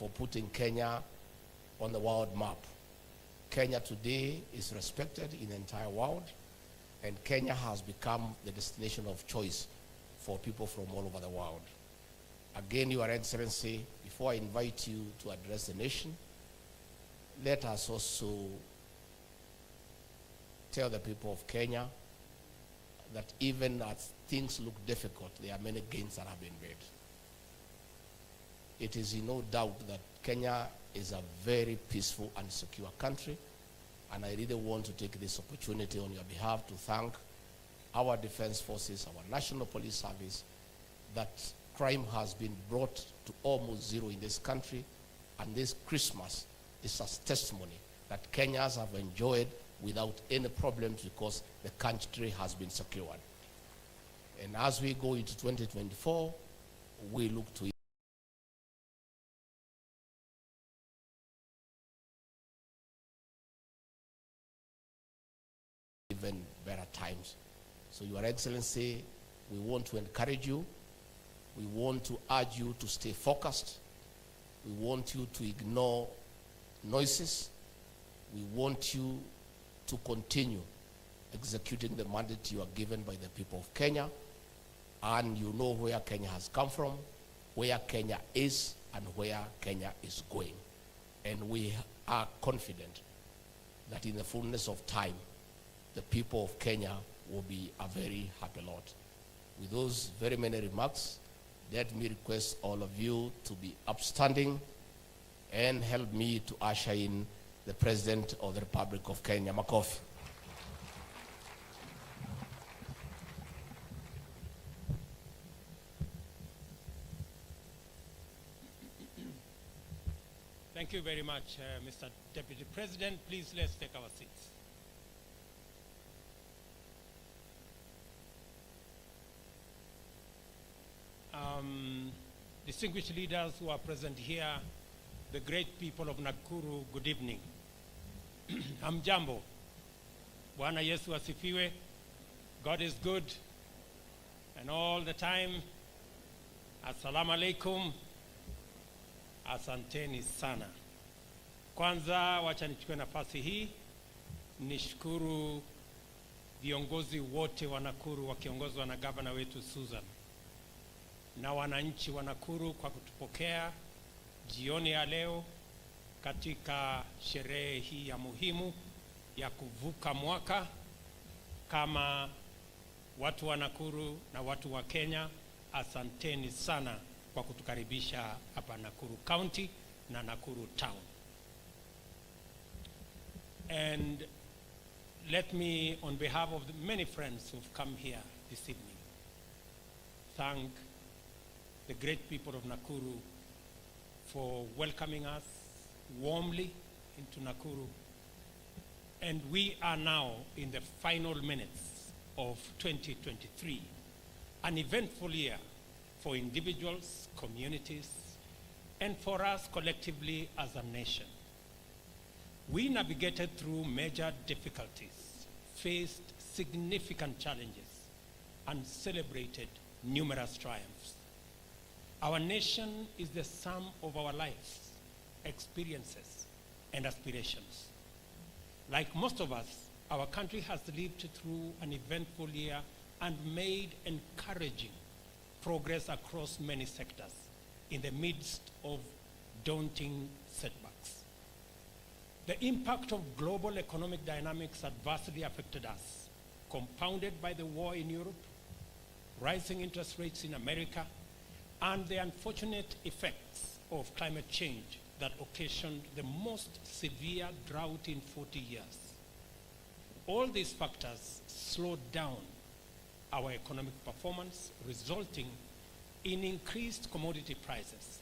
for putting Kenya on the world map. Kenya today is respected in the entire world, and Kenya has become the destination of choice for people from all over the world. Again, Your Excellency, before I invite you to address the nation, let us also tell the people of Kenya that even as things look difficult, there are many gains that have been made. It is in no doubt that Kenya is a very peaceful and secure country, and I really want to take this opportunity on your behalf to thank our defense forces, our National Police Service, that crime has been brought to almost zero in this country, and this Christmas is a testimony that Kenyans have enjoyed without any problems because the country has been secured. And as we go into 2024, we look to even better times. So, Your Excellency, we want to encourage you. We want to urge you to stay focused. We want you to ignore noises. We want you to continue executing the mandate you are given by the people of Kenya. And you know where Kenya has come from, where Kenya is, and where Kenya is going. And we are confident that in the fullness of time, the people of Kenya will be a very happy lot. With those very many remarks, let me request all of you to be upstanding and help me to usher in the President of the Republic of Kenya. Makofi. Thank you very much, Mr. Deputy President. Please, let's take our seats. Distinguished leaders who are present here, the great people of Nakuru, good evening. Hamjambo. Bwana Yesu asifiwe. God is good, and all the time. Assalamu alaikum. Asanteni sana. Kwanza wacha nichukue nafasi hii nishukuru viongozi wote wa Nakuru wakiongozwa na gavana wetu Susan na wananchi wa Nakuru kwa kutupokea jioni ya leo katika sherehe hii ya muhimu ya kuvuka mwaka kama watu wa Nakuru na watu wa Kenya. Asanteni sana kwa kutukaribisha hapa Nakuru County na Nakuru Town. And let me, on behalf of the many friends who've come here this evening, thank the great people of Nakuru for welcoming us warmly into Nakuru. And we are now in the final minutes of 2023, an eventful year for individuals, communities, and for us collectively as a nation. We navigated through major difficulties, faced significant challenges, and celebrated numerous triumphs. Our nation is the sum of our lives, experiences, and aspirations. Like most of us, our country has lived through an eventful year and made encouraging progress across many sectors in the midst of daunting setbacks. The impact of global economic dynamics adversely affected us, compounded by the war in Europe, rising interest rates in America, and the unfortunate effects of climate change that occasioned the most severe drought in 40 years. All these factors slowed down our economic performance, resulting in increased commodity prices.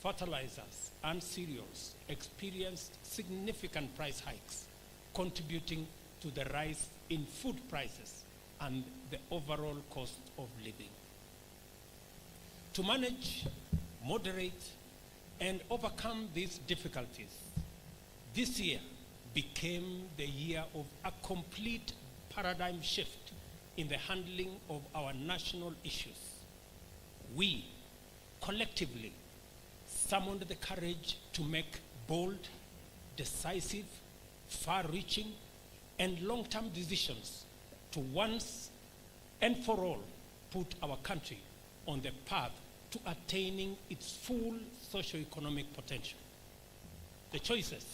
Fertilizers and cereals experienced significant price hikes, contributing to the rise in food prices and the overall cost of living. To manage, moderate, and overcome these difficulties, this year became the year of a complete paradigm shift in the handling of our national issues. We collectively summoned the courage to make bold, decisive, far-reaching, and long-term decisions to once and for all put our country on the path to attaining its full socio-economic potential. The choices.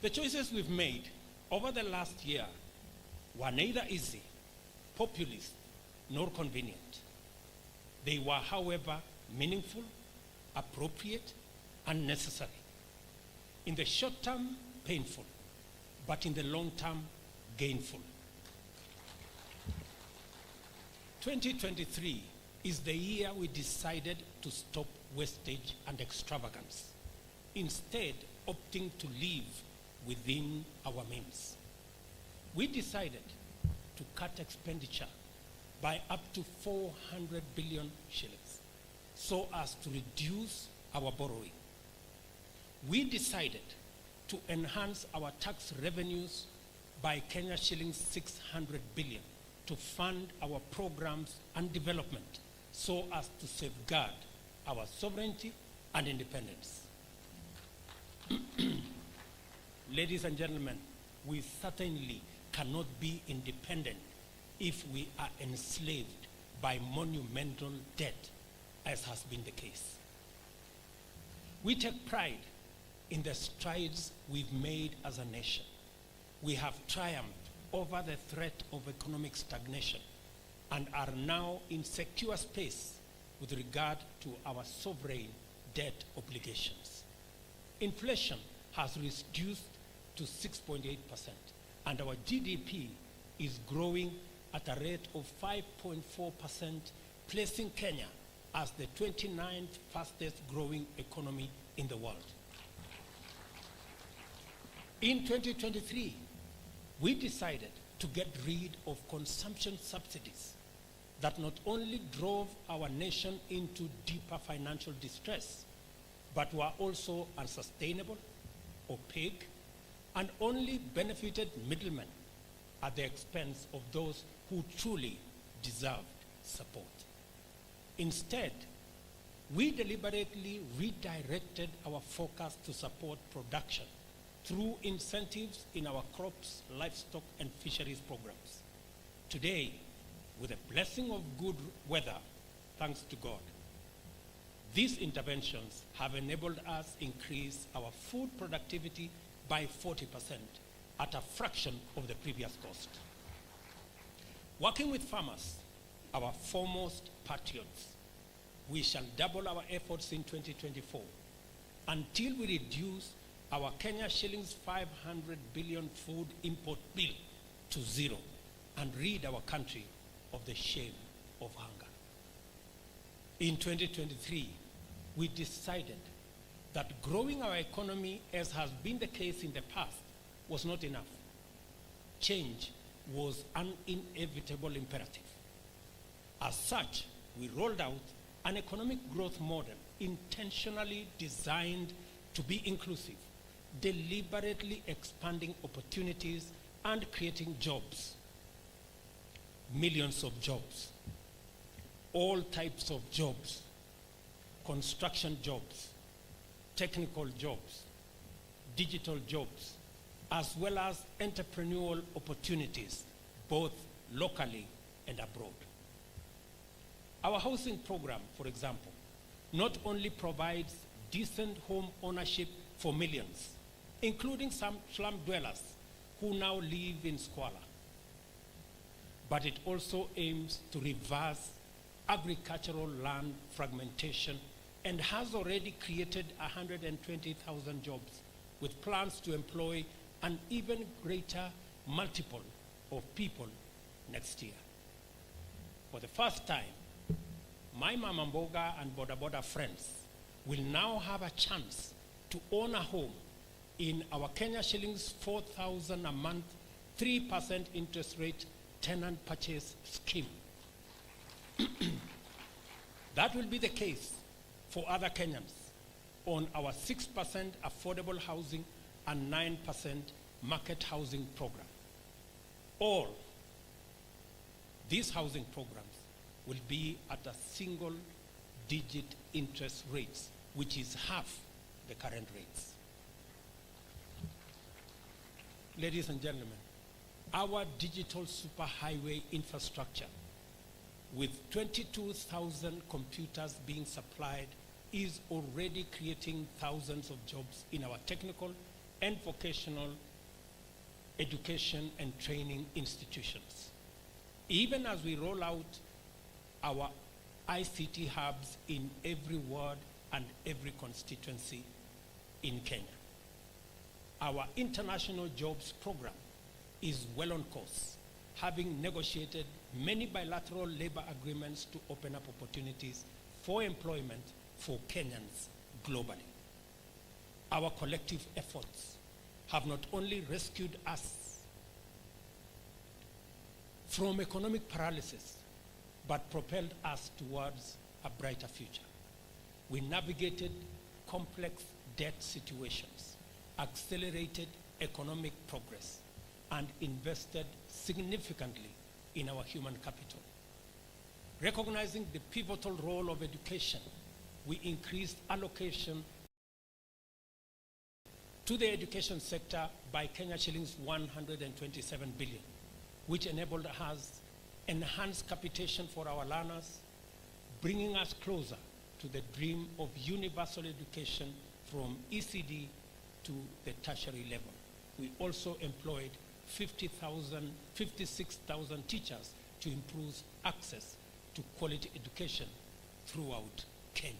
The choices we've made over the last year were neither easy, populist, nor convenient. They were, however, meaningful, appropriate, and necessary. In the short term, painful, but in the long term, gainful. 2023 is the year we decided to stop wastage and extravagance, instead opting to live within our means. We decided to cut expenditure by up to 400 billion shillings so as to reduce our borrowing. We decided to enhance our tax revenues by Kenya shillings 600 billion to fund our programs and development so as to safeguard our sovereignty and independence. Ladies and gentlemen, we certainly cannot be independent if we are enslaved by monumental debt, as has been the case. We take pride in the strides we've made as a nation. We have triumphed over the threat of economic stagnation and are now in secure space with regard to our sovereign debt obligations. Inflation has reduced to 6.8%, and our GDP is growing at a rate of 5.4%, placing Kenya as the 29th fastest growing economy in the world. In 2023, we decided to get rid of consumption subsidies that not only drove our nation into deeper financial distress, but were also unsustainable, opaque, and only benefited middlemen at the expense of those who truly deserved support. Instead, we deliberately redirected our focus to support production through incentives in our crops, livestock, and fisheries programs. Today, with the blessing of good weather, thanks to God, these interventions have enabled us increase our food productivity by 40% at a fraction of the previous cost. Working with farmers, our foremost patriots, we shall double our efforts in 2024 until we reduce our Kenya shillings 500 billion food import bill to zero and rid our country of the shame of hunger. In 2023, we decided that growing our economy, as has been the case in the past, was not enough. Change was an inevitable imperative. As such, we rolled out an economic growth model intentionally designed to be inclusive, deliberately expanding opportunities and creating jobs. Millions of jobs, all types of jobs, construction jobs, technical jobs, digital jobs, as well as entrepreneurial opportunities, both locally and abroad. Our housing program, for example, not only provides decent home ownership for millions, including some slum dwellers who now live in squalor, but it also aims to reverse agricultural land fragmentation and has already created 120,000 jobs with plans to employ an even greater multiple of people next year. For the first time, my Mama Mboga and Boda Boda friends will now have a chance to own a home in our Kenya shillings 4,000 a month, 3% interest rate tenant purchase scheme. That will be the case for other Kenyans on our 6% affordable housing and 9% market housing program. All these housing programs will be at a single digit interest rates, which is half the current rates. Ladies and gentlemen, our digital superhighway infrastructure with 22,000 computers being supplied is already creating thousands of jobs in our technical and vocational education and training institutions. Even as we roll out our ICT hubs in every ward and every constituency in Kenya. Our international jobs program is well on course, having negotiated many bilateral labor agreements to open up opportunities for employment for Kenyans globally. Our collective efforts have not only rescued us from economic paralysis, but propelled us towards a brighter future. We navigated complex debt situations, accelerated economic progress, and invested significantly in our human capital. Recognizing the pivotal role of education, we increased allocation to the education sector by Kenya shillings 127 billion, which enabled us enhanced capitation for our learners, bringing us closer to the dream of universal education from ECD to the tertiary level. We also employed 56,000 teachers to improve access to quality education throughout Kenya.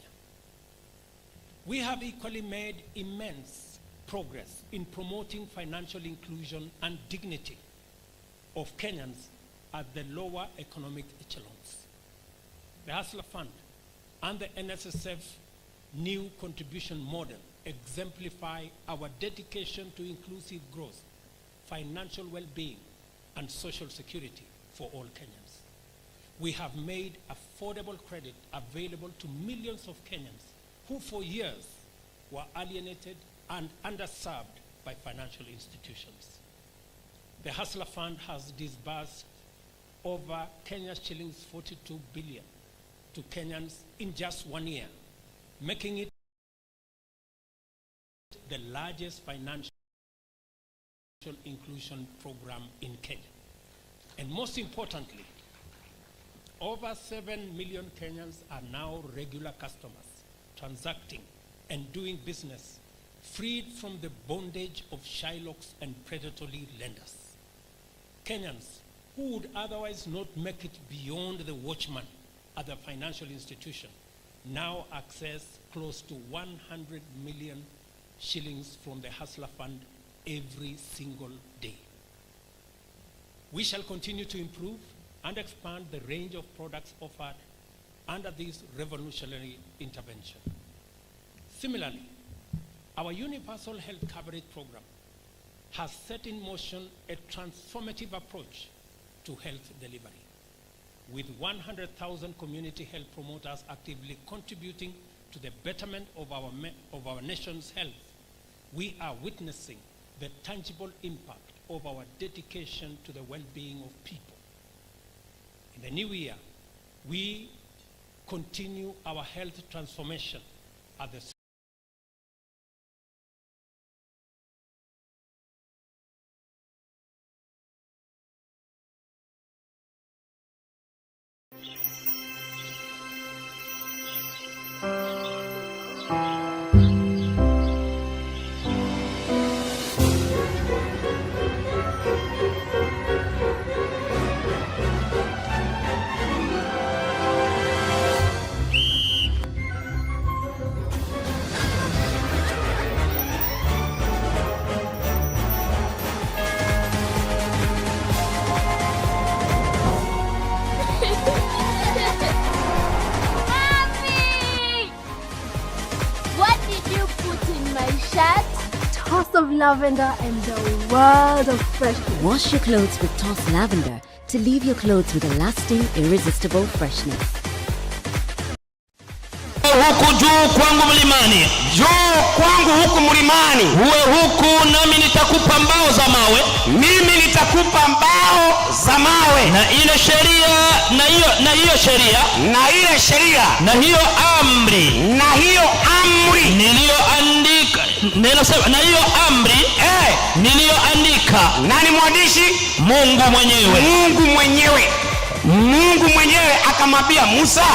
We have equally made immense progress in promoting financial inclusion and dignity of Kenyans at the lower economic echelons. The Hustler Fund and the NSSF new contribution model exemplify our dedication to inclusive growth, financial well-being, and social security for all Kenyans. We have made affordable credit available to millions of Kenyans who for years were alienated and underserved by financial institutions. The Hustler Fund has disbursed over Kenya's shillings 42 billion to Kenyans in just 1 year, making it the largest financial inclusion program in Kenya. And most importantly, over 7 million Kenyans are now regular customers, transacting and doing business, freed from the bondage of Shylocks and predatory lenders. Kenyans who would otherwise not make it beyond the watchman at the financial institution now access close to 100 million shillings from the Hustler Fund every single day. We shall continue to improve and expand the range of products offered under this revolutionary intervention. Similarly, our universal health coverage program has set in motion a transformative approach to health delivery. With 100,000 community health promoters actively contributing to the betterment of our nation's health, we are witnessing the tangible impact of our dedication to the well-being of people. In the new year, we continue our health transformation at the Toss of lavender and the world of freshness. Wash your clothes with Toss Lavender to leave your clothes with a lasting, irresistible freshness. huku juu kwangu mlimani. Njoo kwangu huku mlimani. Uwe huku nami nitakupa mbao za mawe. Mimi nitakupa mbao za mawe. Na ile sheria na hiyo sheria na hiyo amri niliyoandika. Ninasema na hiyo amri niliyoandika. Nani mwandishi? Mungu mwenyewe akamwambia Musa,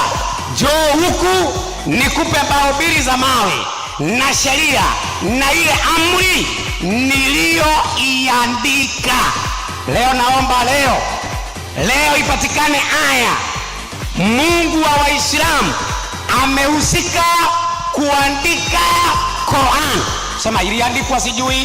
njoo huku nikupe mbao mbili za mawe na sheria na ile amri niliyoiandika. Leo naomba leo ipatikane aya. Mungu wa Waislamu amehusika kuandika Qur'an. Sema iliandikwa sijui